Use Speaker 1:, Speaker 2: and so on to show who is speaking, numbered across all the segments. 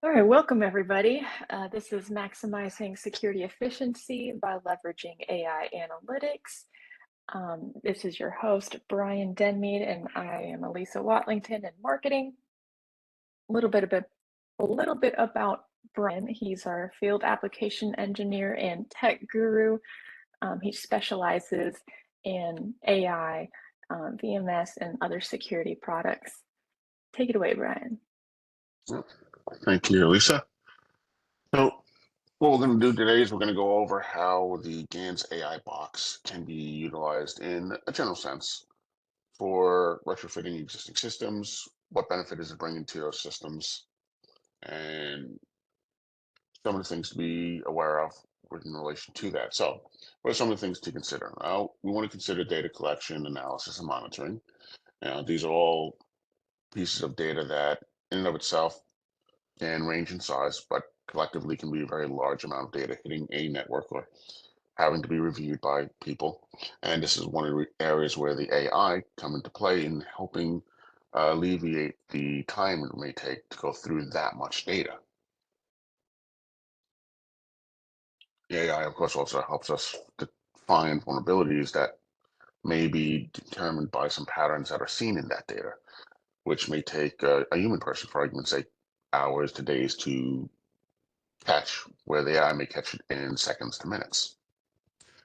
Speaker 1: All right, welcome everybody. This is maximizing security efficiency by leveraging AI analytics. This is your host, Brian Denmead, and I am Elisa Watlington in marketing. A little bit about Brian. He's our field application engineer and tech guru. He specializes in AI, VMS, and other security products. Take it away, Brian.
Speaker 2: Thank you, Lisa. So what we're going to do today is we're going to go over how the Ganz AI box can be utilized in a general sense for retrofitting existing systems, what benefit is it bringing to those systems, and some of the things to be aware of in relation to that. So what are some of the things to consider? Well, we want to consider data collection, analysis, and monitoring. Now, these are all pieces of data that in and of itself can range in size, but collectively can be a very large amount of data hitting a network or having to be reviewed by people. And this is one of the areas where the AI come into play in helping alleviate the time it may take to go through that much data. The AI, of course, also helps us to find vulnerabilities that may be determined by some patterns that are seen in that data, which may take a human person, for argument's sake, hours to days to catch, where the AI may catch it in seconds to minutes.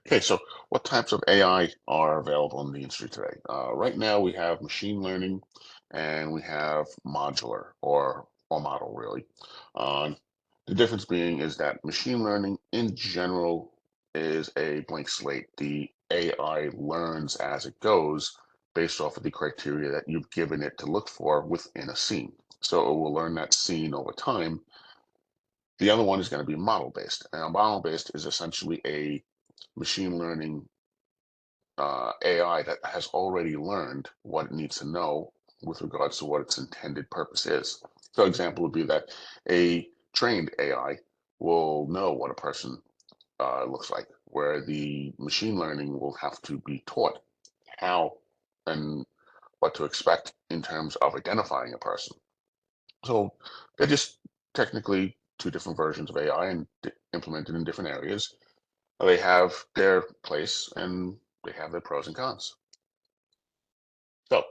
Speaker 2: Okay, so what types of AI are available in the industry today? Right now, we have machine learning and we have modular or model, really. Uh, the difference being is that machine learning in general is a blank slate. The AI learns as it goes based off of the criteria that you've given it to look for within a scene. So it will learn that scene over time. The other one is going to be model-based. And model-based is essentially a machine learning AI that has already learned what it needs to know with regards to what its intended purpose is. So example would be that a trained AI will know what a person looks like, where the machine learning will have to be taught how and what to expect in terms of identifying a person. So they're just technically two different versions of AI and implemented in different areas. They have their place and they have their pros and cons. So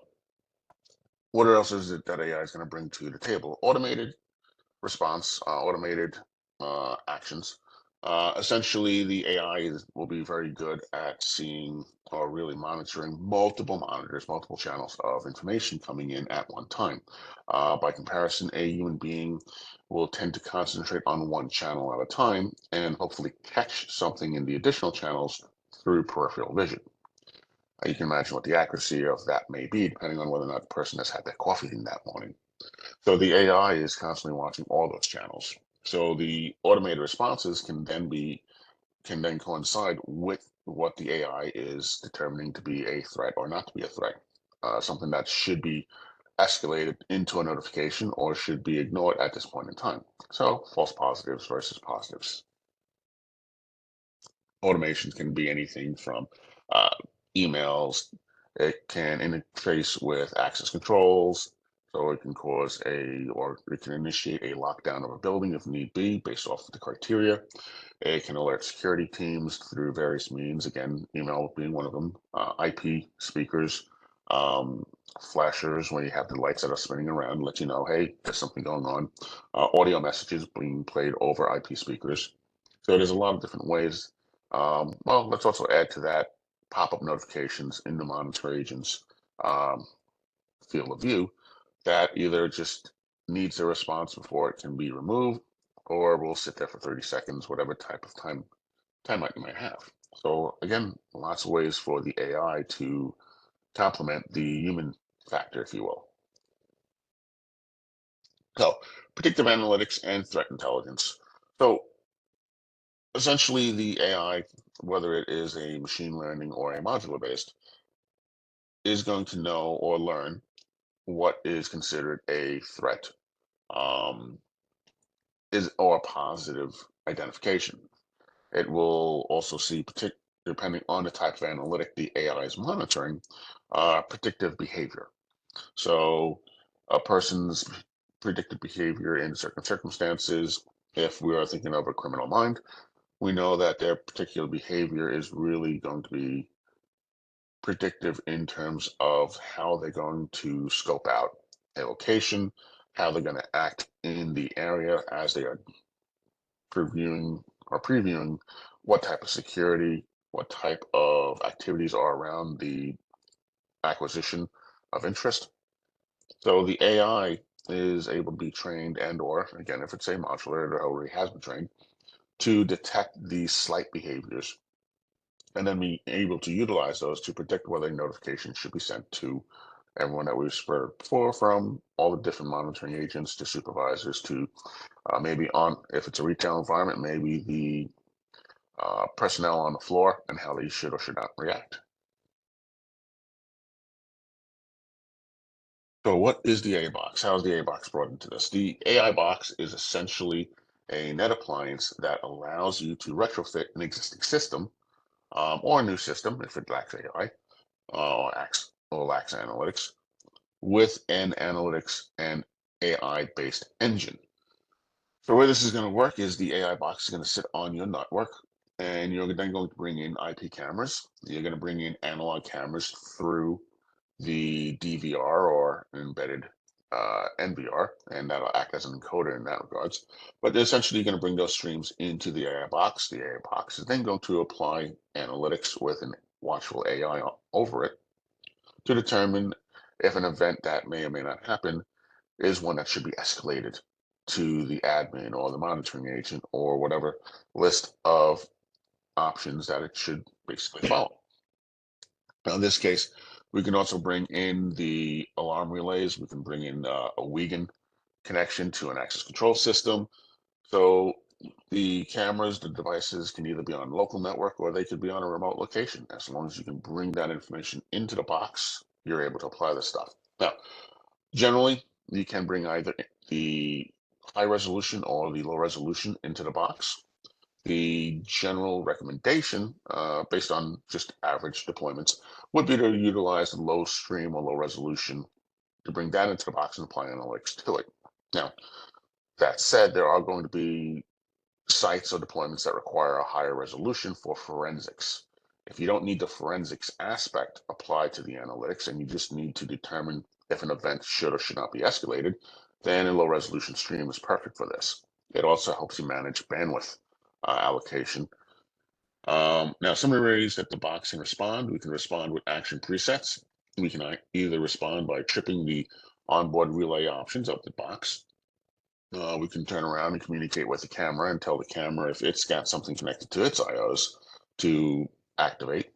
Speaker 2: what else is it that AI is going to bring to the table? Automated response, automated actions. Essentially, the AI will be very good at seeing or really monitoring multiple monitors, multiple channels of information coming in at one time. By comparison, a human being will tend to concentrate on one channel at a time and hopefully catch something in the additional channels through peripheral vision. You can imagine what the accuracy of that may be, depending on whether or not the person has had their coffee in that morning. So the AI is constantly watching all those channels. So the automated responses can then coincide with what the AI is determining to be a threat or not to be a threat. Something that should be escalated into a notification or should be ignored at this point in time. So false positives versus positives. Automations can be anything from uh, emails. It can interface with access controls, so it can or it can initiate a lockdown of a building if need be, based off of the criteria. It can alert security teams through various means, again, email being one of them, IP speakers, flashers when you have the lights that are spinning around, let you know, hey, there's something going on, audio messages being played over IP speakers. So there's a lot of different ways. Well, let's also add to that pop-up notifications in the monitor agent's um, field of view that either just needs a response before it can be removed, or will sit there for 30 seconds, whatever type of time you might have. So again, lots of ways for the AI to complement the human factor, if you will. So predictive analytics and threat intelligence. So essentially the AI, whether it is a machine learning or a modular based, is going to know or learn what is considered a threat, um, is or a positive identification. It will also see, depending on the type of analytic the AI is monitoring, predictive behavior. So a person's predicted behavior in certain circumstances. If we are thinking of a criminal mind, we know that their particular behavior is really going to be predictive in terms of how they're going to scope out a location, how they're going to act in the area as they are previewing what type of security, what type of activities are around the acquisition of interest. So the AI is able to be trained and or again, if it's a modular, it already has been trained to detect these slight behaviors and then be able to utilize those to predict whether notifications should be sent to everyone that we've spurred before, from all the different monitoring agents to supervisors to maybe on, if it's a retail environment, maybe the personnel on the floor and how they should or should not react. So what is the A box? How is the A box brought into this? The AI box is essentially a net appliance that allows you to retrofit an existing system or a new system if it lacks AI or lacks analytics with an analytics and AI based engine. So where this is going to work is the AI box is going to sit on your network, and you're then going to bring in IP cameras. You're going to bring in analog cameras through the DVR or embedded NVR, and that'll act as an encoder in that regards. But they're essentially going to bring those streams into the AI box. The AI box is then going to apply analytics with an watchful AI over it to determine if an event that may or may not happen is one that should be escalated to the admin or the monitoring agent or whatever list of options that it should basically follow. Now, in this case, we can also bring in the alarm relays. We can bring in a Wiegand connection to an access control system. So the cameras, the devices can either be on local network or they could be on a remote location. As long as you can bring that information into the box, you're able to apply this stuff. Now, generally, you can bring either the high resolution or the low resolution into the box. The general recommendation, based on just average deployments, would be to utilize the low stream or low resolution to bring that into the box and apply analytics to it. Now, that said, there are going to be sites or deployments that require a higher resolution for forensics. If you don't need the forensics aspect applied to the analytics and you just need to determine if an event should or should not be escalated, then a low resolution stream is perfect for this. It also helps you manage bandwidth allocation. Now, some of the ways that the box can respond, we can respond with action presets. We can either respond by tripping the onboard relay options of the box. We can turn around and communicate with the camera and tell the camera if it's got something connected to its IOs to activate.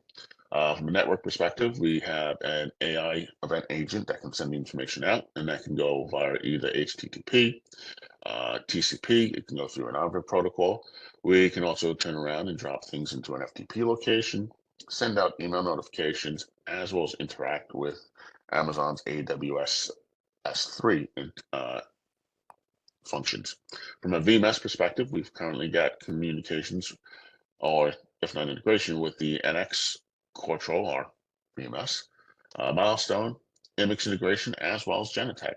Speaker 2: From a network perspective, we have an AI event agent that can send the information out, and that can go via either HTTP, TCP. It can go through an Arbor protocol. We can also turn around and drop things into an FTP location, send out email notifications, as well as interact with Amazon's AWS S3 functions. From a VMS perspective, we've currently got communications, or if not integration, with the NX Control or VMS, Milestone, Imix integration, as well as Genetec.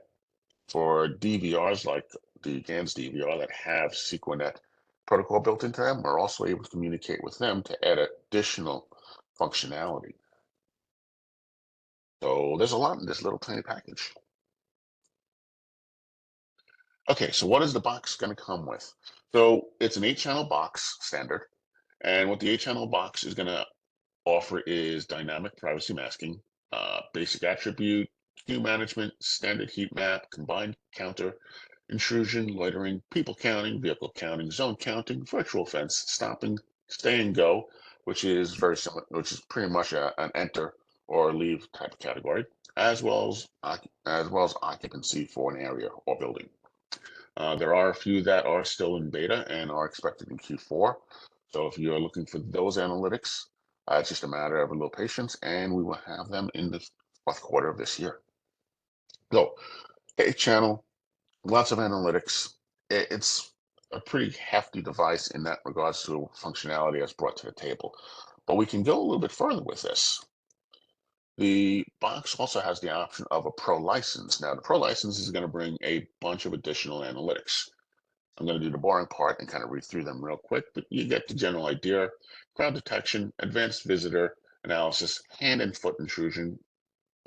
Speaker 2: For DVRs like the Ganz DVR that have Sequanet protocol built into them, we're also able to communicate with them to add additional functionality. So there's a lot in this little tiny package. Okay, so what is the box going to come with? So it's an 8-channel box standard. And what the 8-channel box is going to offer is dynamic privacy masking, basic attribute, queue management, standard heat map, combined counter, intrusion, loitering, people counting, vehicle counting, zone counting, virtual fence, stopping, stay and go, which is very similar, which is pretty much an enter or leave type of category, as well as occupancy for an area or building. There are a few that are still in beta and are expected in Q4. So if you're looking for those analytics, it's just a matter of a little patience, and we will have them in the fourth quarter of this year. So, 8-channel, lots of analytics. It's a pretty hefty device in that regards to functionality as brought to the table. But we can go a little bit further with this. The box also has the option of a pro license. Now, the pro license is going to bring a bunch of additional analytics. I'm going to do the boring part and kind of read through them real quick, but you get the general idea. Crowd detection, advanced visitor analysis, hand and foot intrusion.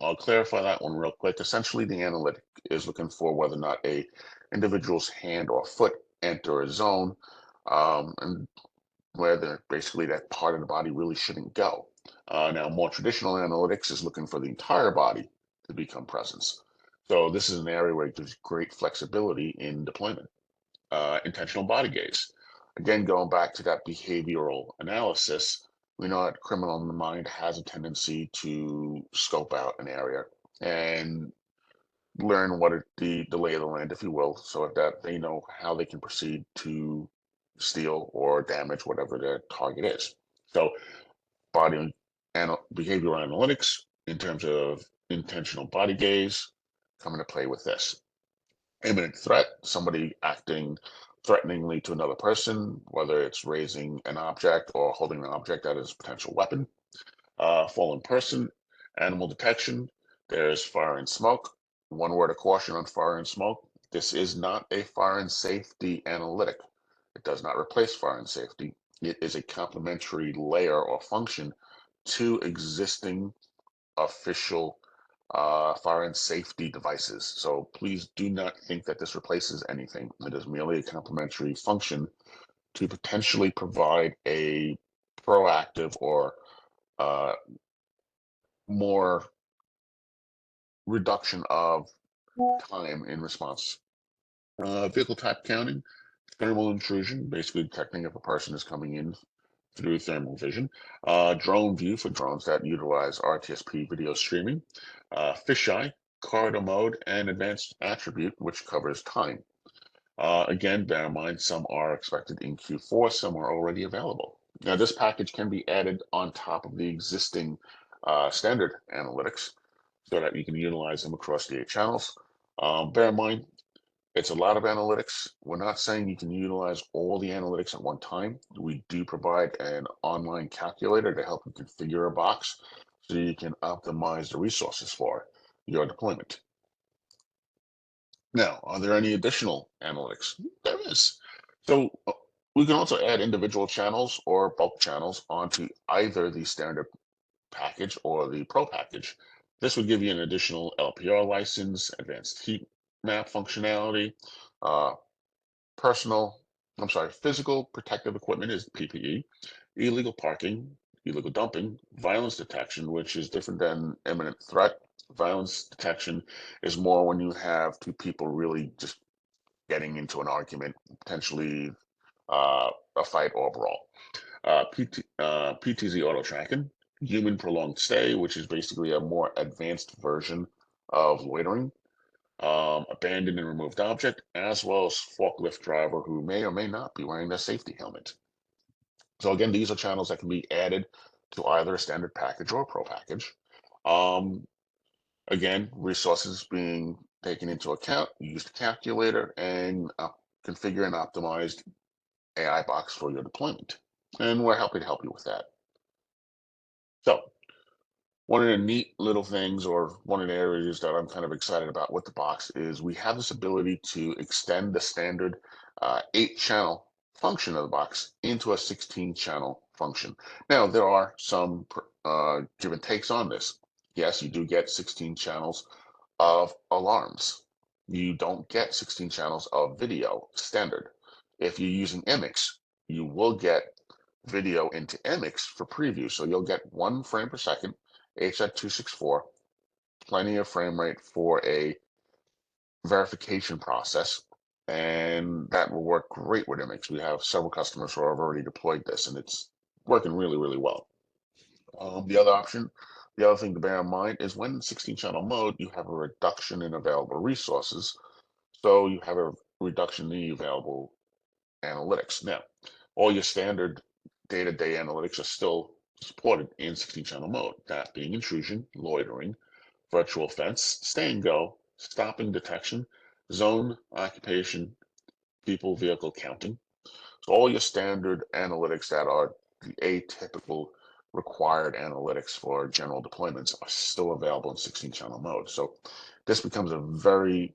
Speaker 2: I'll clarify that one real quick. Essentially, the analytic is looking for whether or not a individual's hand or foot enter a zone, and where basically that part of the body really shouldn't go. Now, more traditional analytics is looking for the entire body to become presence. So this is an area where there's great flexibility in deployment. Intentional body gaze. Again, going back to that behavioral analysis, we know that criminal mind has a tendency to scope out an area and learn what the lay of the land, if you will, so that they know how they can proceed to steal or damage whatever their target is. So body and behavioral analytics in terms of intentional body gaze come into play with this. Imminent threat, somebody acting threateningly to another person, whether it's raising an object or holding an object that is a potential weapon. Fallen person, animal detection, there's fire and smoke. One word of caution on fire and smoke. This is not a fire and safety analytic. It does not replace fire and safety. It is a complementary layer or function to existing official fire and safety devices. So please do not think that this replaces anything. It is merely a complementary function to potentially provide a proactive or uh, more reduction of time in response. Vehicle type counting, thermal intrusion, basically detecting if a person is coming in through thermal vision. Drone view for drones that utilize RTSP video streaming. Fisheye, corridor mode, and advanced attribute, which covers time. Again, bear in mind, some are expected in Q4, some are already available. Now, this package can be added on top of the existing standard analytics so that you can utilize them across the 8 channels. Bear in mind, it's a lot of analytics. We're not saying you can utilize all the analytics at one time. We do provide an online calculator to help you configure a box so you can optimize the resources for your deployment. Now, are there any additional analytics? There is. So we can also add individual channels or bulk channels onto either the standard package or the pro package. This would give you an additional LPR license, advanced heat map functionality, uh, physical protective equipment is PPE, illegal parking, illegal dumping, violence detection, which is different than imminent threat. Violence detection is more when you have two people really just getting into an argument, potentially a fight or a brawl. PTZ auto tracking, human prolonged stay, which is basically a more advanced version of loitering, abandoned and removed object, as well as forklift driver who may or may not be wearing their safety helmet. So again, these are channels that can be added to either a standard package or a pro package. Um, Again, resources being taken into account, use the calculator and configure an optimized AI box for your deployment. And we're happy to help you with that. So one of the neat little things, or one of the areas that I'm kind of excited about with the box, is we have this ability to extend the standard 8 channel function of the box into a 16 channel function. Now, there are some give and takes on this. Yes, you do get 16 channels of alarms. You don't get 16 channels of video standard. If you're using MX, you will get video into MX for preview. So you'll get 1 frame per second, H.264, plenty of frame rate for a verification process. And that will work great with MX. We have several customers who have already deployed this, and it's working really, really well. The other thing to bear in mind is when 16 channel mode, you have a reduction in available resources. So you have a reduction in the available analytics. Now, all your standard day-to-day analytics are still supported in 16 channel mode, that being intrusion, loitering, virtual fence, stay and go, stopping detection, zone occupation, people vehicle counting. So all your standard analytics that are the atypical required analytics for general deployments are still available in 16-channel mode. So this becomes a very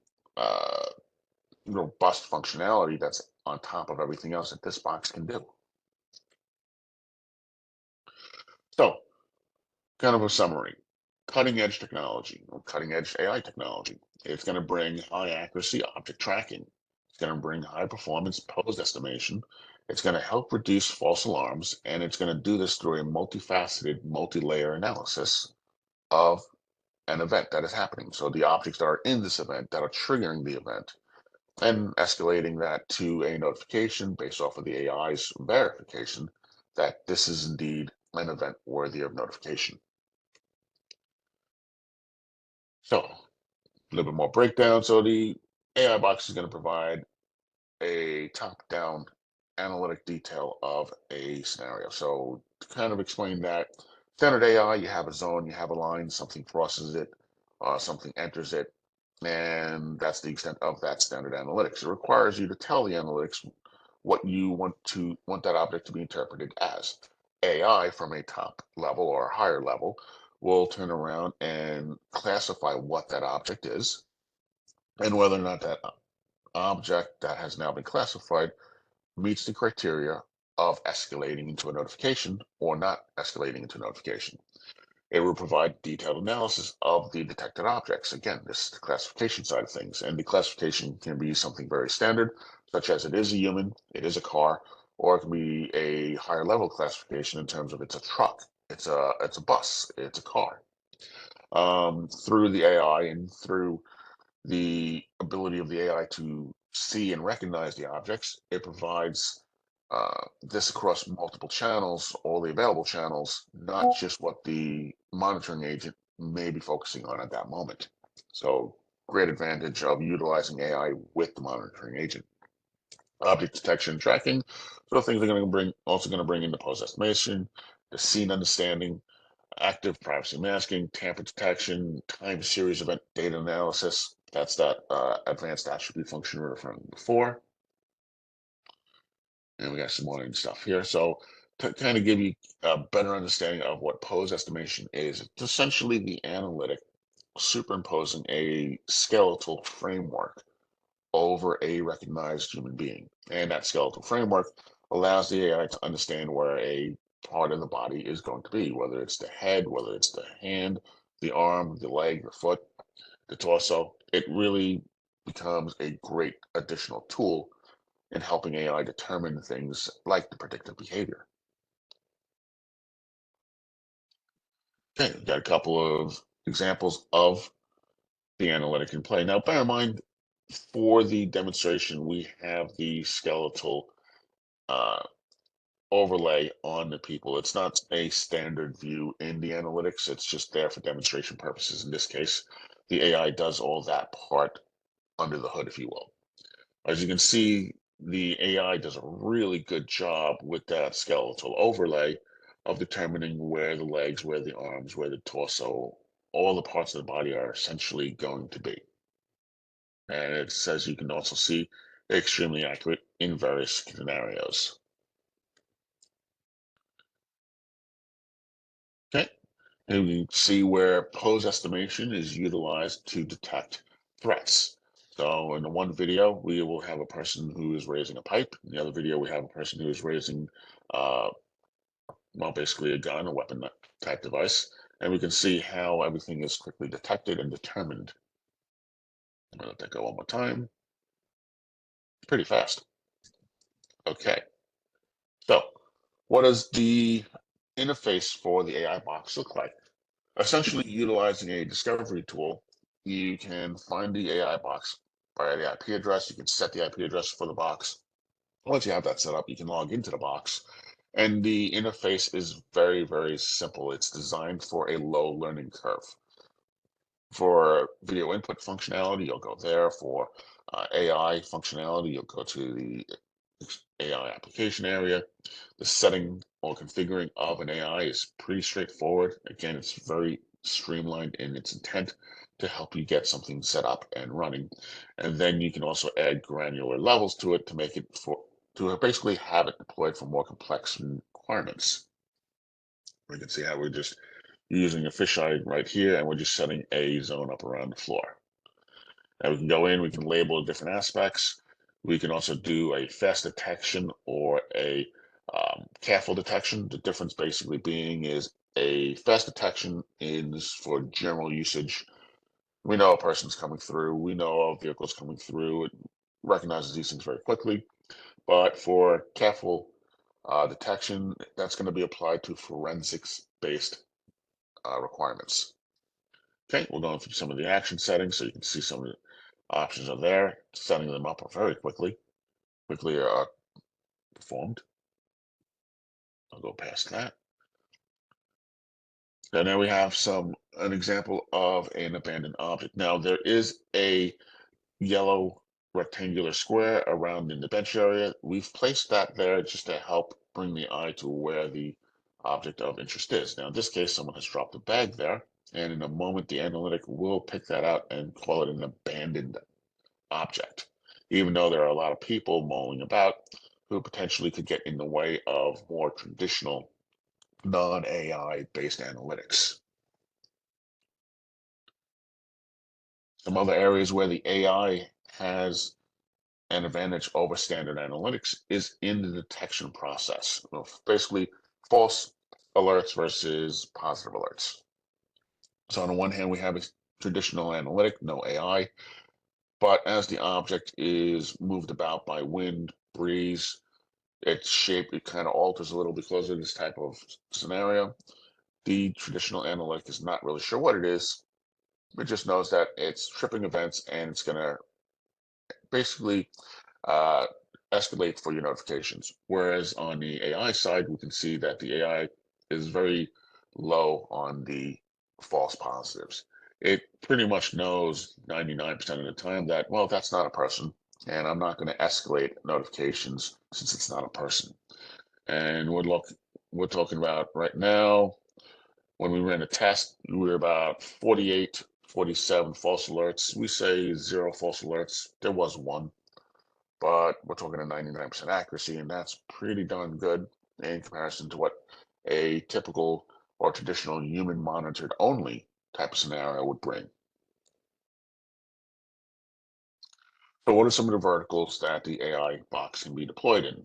Speaker 2: robust functionality that's on top of everything else that this box can do. So, kind of a summary. Cutting edge technology, or cutting edge AI technology. It's going to bring high accuracy object tracking. It's going to bring high performance pose estimation. It's going to help reduce false alarms, and it's going to do this through a multifaceted, multi-layer analysis of an event that is happening. So the objects that are in this event that are triggering the event, and escalating that to a notification based off of the AI's verification that this is indeed an event worthy of notification. So a little bit more breakdown. So the AI box is going to provide a top-down analytic detail of a scenario. So to kind of explain that, standard AI, you have a zone, you have a line, something crosses it, something enters it, and that's the extent of that standard analytics. It requires you to tell the analytics what you want that object to be interpreted as. AI from a top level or a higher level will turn around and classify what that object is and whether or not that object that has now been classified meets the criteria of escalating into a notification or not escalating into notification. It will provide detailed analysis of the detected objects. Again, this is the classification side of things, and the classification can be something very standard, such as it is a human, it is a car, or it can be a higher level classification in terms of it's a truck, it's a bus, it's a car. Through the AI and through the ability of the AI to see and recognize the objects, it provides this across multiple channels, all the available channels, not just what the monitoring agent may be focusing on at that moment. So great advantage of utilizing AI with the monitoring agent. Object detection and tracking. So things are going to bring into pose estimation, the scene understanding, active privacy masking, tamper detection, time series event data analysis. That's that advanced attribute function we were referring to before. And we got some more stuff here. So to kind of give you a better understanding of what pose estimation is, it's essentially the analytic superimposing a skeletal framework over a recognized human being. And that skeletal framework allows the AI to understand where a part of the body is going to be, whether it's the head, whether it's the hand, the arm, the leg, the foot, the torso. It really becomes a great additional tool in helping AI determine things like the predictive behavior. Okay, we've got a couple of examples of the analytic in play. Now, bear in mind, for the demonstration, we have the skeletal uh, overlay on the people. It's not a standard view in the analytics. It's just there for demonstration purposes. In this case, the AI does all that part under the hood, if you will. As you can see, the AI does a really good job with that skeletal overlay of determining where the legs, where the arms, where the torso, all the parts of the body are essentially going to be. And it's, as you can also see, extremely accurate in various scenarios. Okay, and you can see where pose estimation is utilized to detect threats. So in the one video, we will have a person who is raising a pipe. In the other video, we have a person who is raising, well, basically a gun, a weapon type device. And we can see how everything is quickly detected and determined. I'm going to let that go one more time. Pretty fast. Okay. So what does the interface for the AI box look like? Essentially utilizing a discovery tool, you can find the AI box by the IP address. You can set the IP address for the box. Once you have that set up, you can log into the box. And the interface is very, very simple. It's designed for a low learning curve. For video input functionality, you'll go there. For AI functionality, you'll go to the AI application area. The setting or configuring of an AI is pretty straightforward. Again, it's very streamlined in its intent to help you get something set up and running. And then you can also add granular levels to it to make it to basically have it deployed for more complex requirements. We can see how we're just using a fisheye right here, and we're just setting a zone up around the floor. Now we can go in, we can label different aspects. We can also do a fast detection or a careful detection. The difference basically being is a fast detection is for general usage. We know a person's coming through. We know a vehicle's coming through. It recognizes these things very quickly. But for careful detection, that's going to be applied to forensics-based requirements. Okay, we'll go through some of the action settings so you can see some of the options are there. Setting them up are very quickly performed. I'll go past that. And then we have an example of an abandoned object. Now there is a yellow rectangular square around in the bench area. We've placed that there just to help bring the eye to where the object of interest is. Now in this case, someone has dropped a bag there, and in a moment the analytic will pick that out and call it an abandoned object, even though there are a lot of people mulling about who potentially could get in the way of more traditional non-AI based analytics. Some other areas where the AI has an advantage over standard analytics is in the detection process. Basically, false alerts versus positive alerts. So on the one hand, we have a traditional analytic, no AI, but as the object is moved about by wind, breeze, its shape, it kind of alters a little because of this type of scenario. The traditional analytic is not really sure what it is. It just knows that it's tripping events and it's going to basically uh, escalate for your notifications. Whereas on the AI side, we can see that the AI is very low on the false positives. It pretty much knows 99% of the time that, well, that's not a person, and I'm not going to escalate notifications since it's not a person. And we're talking about right now, when we ran a test, we were about 48, 47 false alerts. We say 0 false alerts. There was one, but we're talking a 99% accuracy, and that's pretty darn good in comparison to what a typical or traditional human monitored only type of scenario would bring. So what are some of the verticals that the AI box can be deployed in?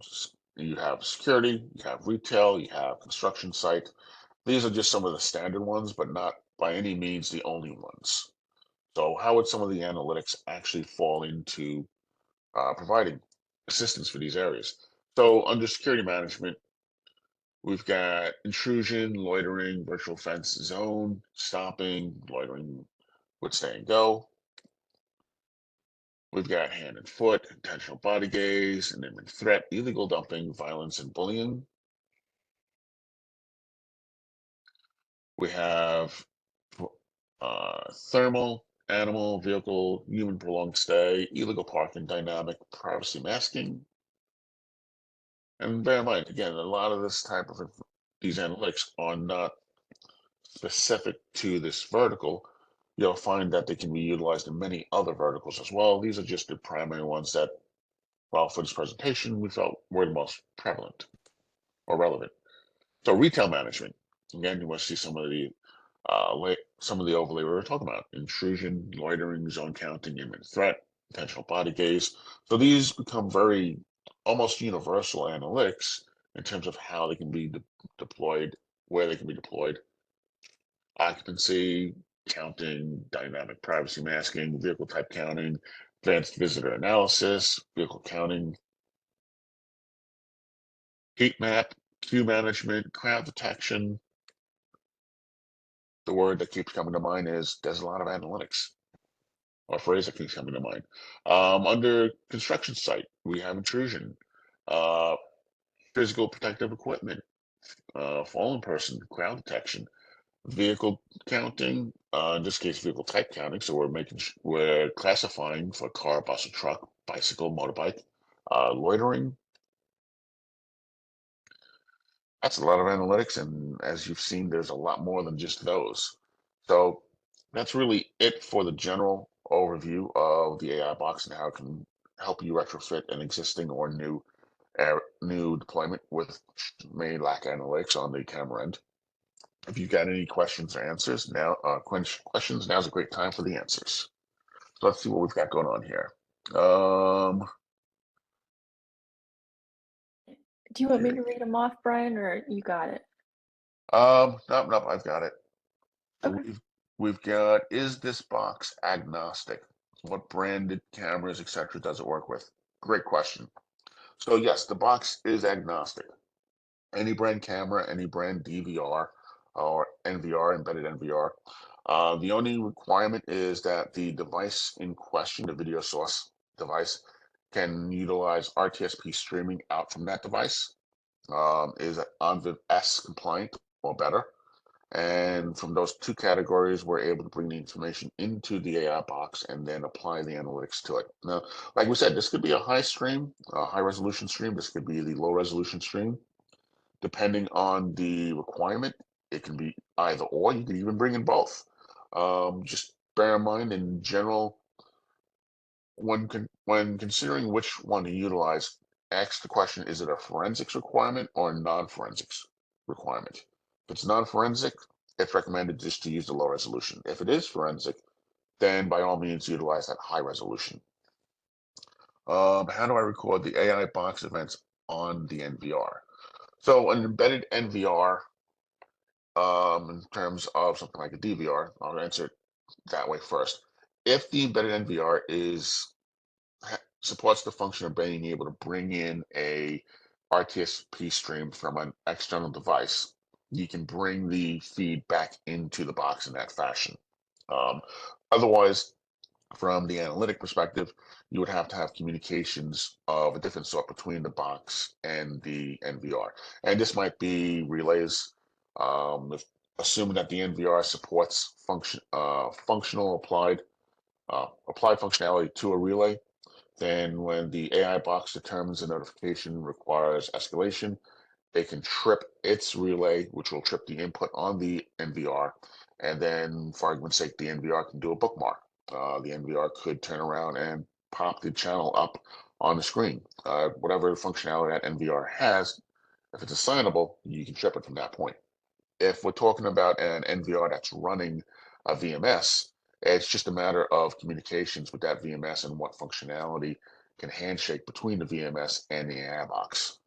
Speaker 2: You have security, you have retail, you have construction site. These are just some of the standard ones, but not by any means the only ones. So how would some of the analytics actually fall into providing assistance for these areas? So under security management, we've got intrusion, loitering, virtual fence zone, stopping, loitering with stay and go. We've got hand and foot, intentional body gaze, an imminent threat, illegal dumping, violence, and bullying. We have thermal, animal, vehicle, human prolonged stay, illegal parking, dynamic, privacy masking. And bear in mind, again, a lot of this type of these analytics are not specific to this vertical. You'll find that they can be utilized in many other verticals as well. These are just the primary ones that, well, for this presentation, we felt were the most prevalent or relevant. So retail management, again, you must see some of the overlay we were talking about: intrusion, loitering, zone counting, imminent threat, intentional body gaze. So these become very almost universal analytics in terms of how they can be deployed, where they can be deployed: occupancy counting, dynamic privacy masking, vehicle type counting, advanced visitor analysis, vehicle counting, heat map, queue management, crowd detection. The word that keeps coming to mind is there's a lot of analytics, or phrase that keeps coming to mind. Under construction site, we have intrusion, uh, physical protective equipment, fallen person, crowd detection, vehicle counting, in this case, vehicle type counting. So we're classifying for car, bus, or truck, bicycle, motorbike, loitering. That's a lot of analytics, and as you've seen, there's a lot more than just those. So that's really it for the general overview of the AI box and how it can help you retrofit an existing or new deployment with may lack analytics on the camera end. If you've got any questions or answers now, questions, now's a great time for the answers. So let's see what we've got going on here.
Speaker 1: Do you want me
Speaker 2: Yeah.
Speaker 1: to read them off, Brian, or you got it?
Speaker 2: Nope, I've got it.
Speaker 1: Okay.
Speaker 2: We've got, is this box agnostic? What branded cameras, etc., does it work with? Great question. So yes, the box is agnostic. Any brand camera, any brand DVR or NVR, embedded NVR. The only requirement is that the device in question, the video source device, can utilize RTSP streaming out from that device, is ONVIF S compliant or better. And from those two categories, we're able to bring the information into the AI box and then apply the analytics to it. Now, like we said, this could be a high stream, a high resolution stream. This could be the low resolution stream. Depending on the requirement, it can be either or. You can even bring in both. Just bear in mind, in general, when considering which one to utilize, ask the question: is it a forensics requirement or a non-forensics requirement? If it's non-forensic, it's recommended just to use the low resolution. If it is forensic, then by all means utilize that high resolution. How do I record the AI box events on the NVR? So an embedded NVR, in terms of something like a DVR, I'll answer it that way first. If the embedded NVR supports the function of being able to bring in a RTSP stream from an external device, you can bring the feed back into the box in that fashion. Um, Otherwise, from the analytic perspective, you would have to have communications of a different sort between the box and the NVR. And this might be relays, assuming that the NVR supports functional applied functionality to a relay. Then when the AI box determines a notification requires escalation, they can trip its relay, which will trip the input on the NVR. And then, for argument's sake, the NVR can do a bookmark. The NVR could turn around and pop the channel up on the screen. Whatever functionality that NVR has, if it's assignable, you can trip it from that point. If we're talking about an NVR that's running a VMS, it's just a matter of communications with that VMS and what functionality can handshake between the VMS and the AI box.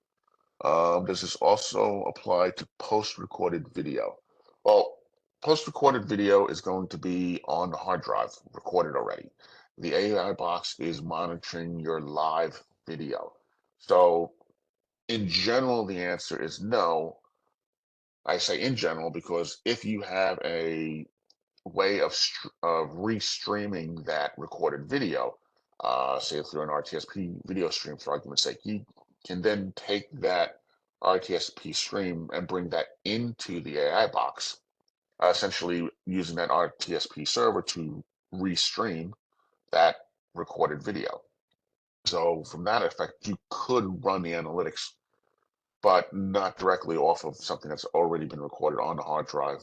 Speaker 2: Does this also apply to post-recorded video? Well, post-recorded video is going to be on the hard drive, recorded already. The AI box is monitoring your live video. So in general, the answer is no. I say in general because if you have a way of restreaming that recorded video, say through an RTSP video stream, for argument's sake, you can then take that RTSP stream and bring that into the AI box, essentially using that RTSP server to restream that recorded video. So from that effect, you could run the analytics, but not directly off of something that's already been recorded on the hard drive.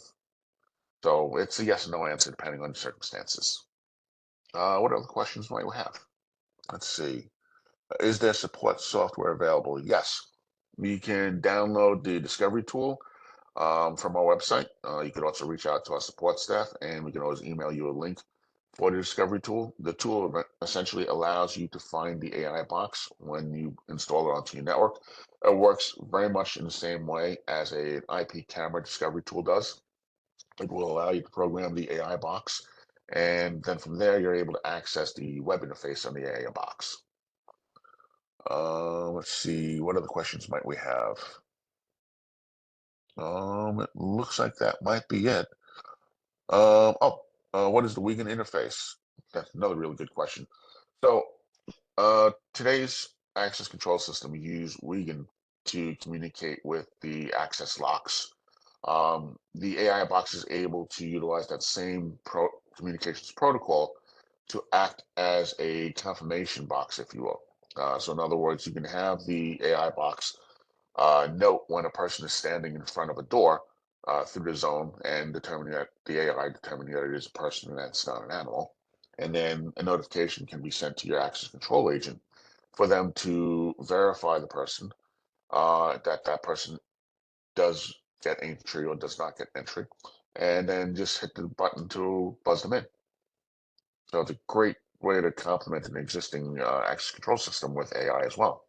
Speaker 2: So it's a yes or no answer depending on the circumstances. What other questions might we have? Let's see. Is there support software available? Yes. You can download the discovery tool from our website. You can also reach out to our support staff and we can always email you a link for the discovery tool. The tool essentially allows you to find the AI box when you install it onto your network. It works very much in the same way as an IP camera discovery tool does. It will allow you to program the AI box, and then from there, you're able to access the web interface on the AI box. Let's see, what other questions might we have? It looks like that might be it. What is the Wigan interface? That's another really good question. So, today's access control system use Wigan to communicate with the access locks. The AI box is able to utilize that same communications protocol to act as a confirmation box, if you will. So in other words, you can have the AI box note when a person is standing in front of a door through the zone and determining that the AI determining that it is a person and that's not an animal. And then a notification can be sent to your access control agent for them to verify the person, that that person does get entry or does not get entry, and then just hit the button to buzz them in. So it's a great way to complement an existing access control system with AI as well.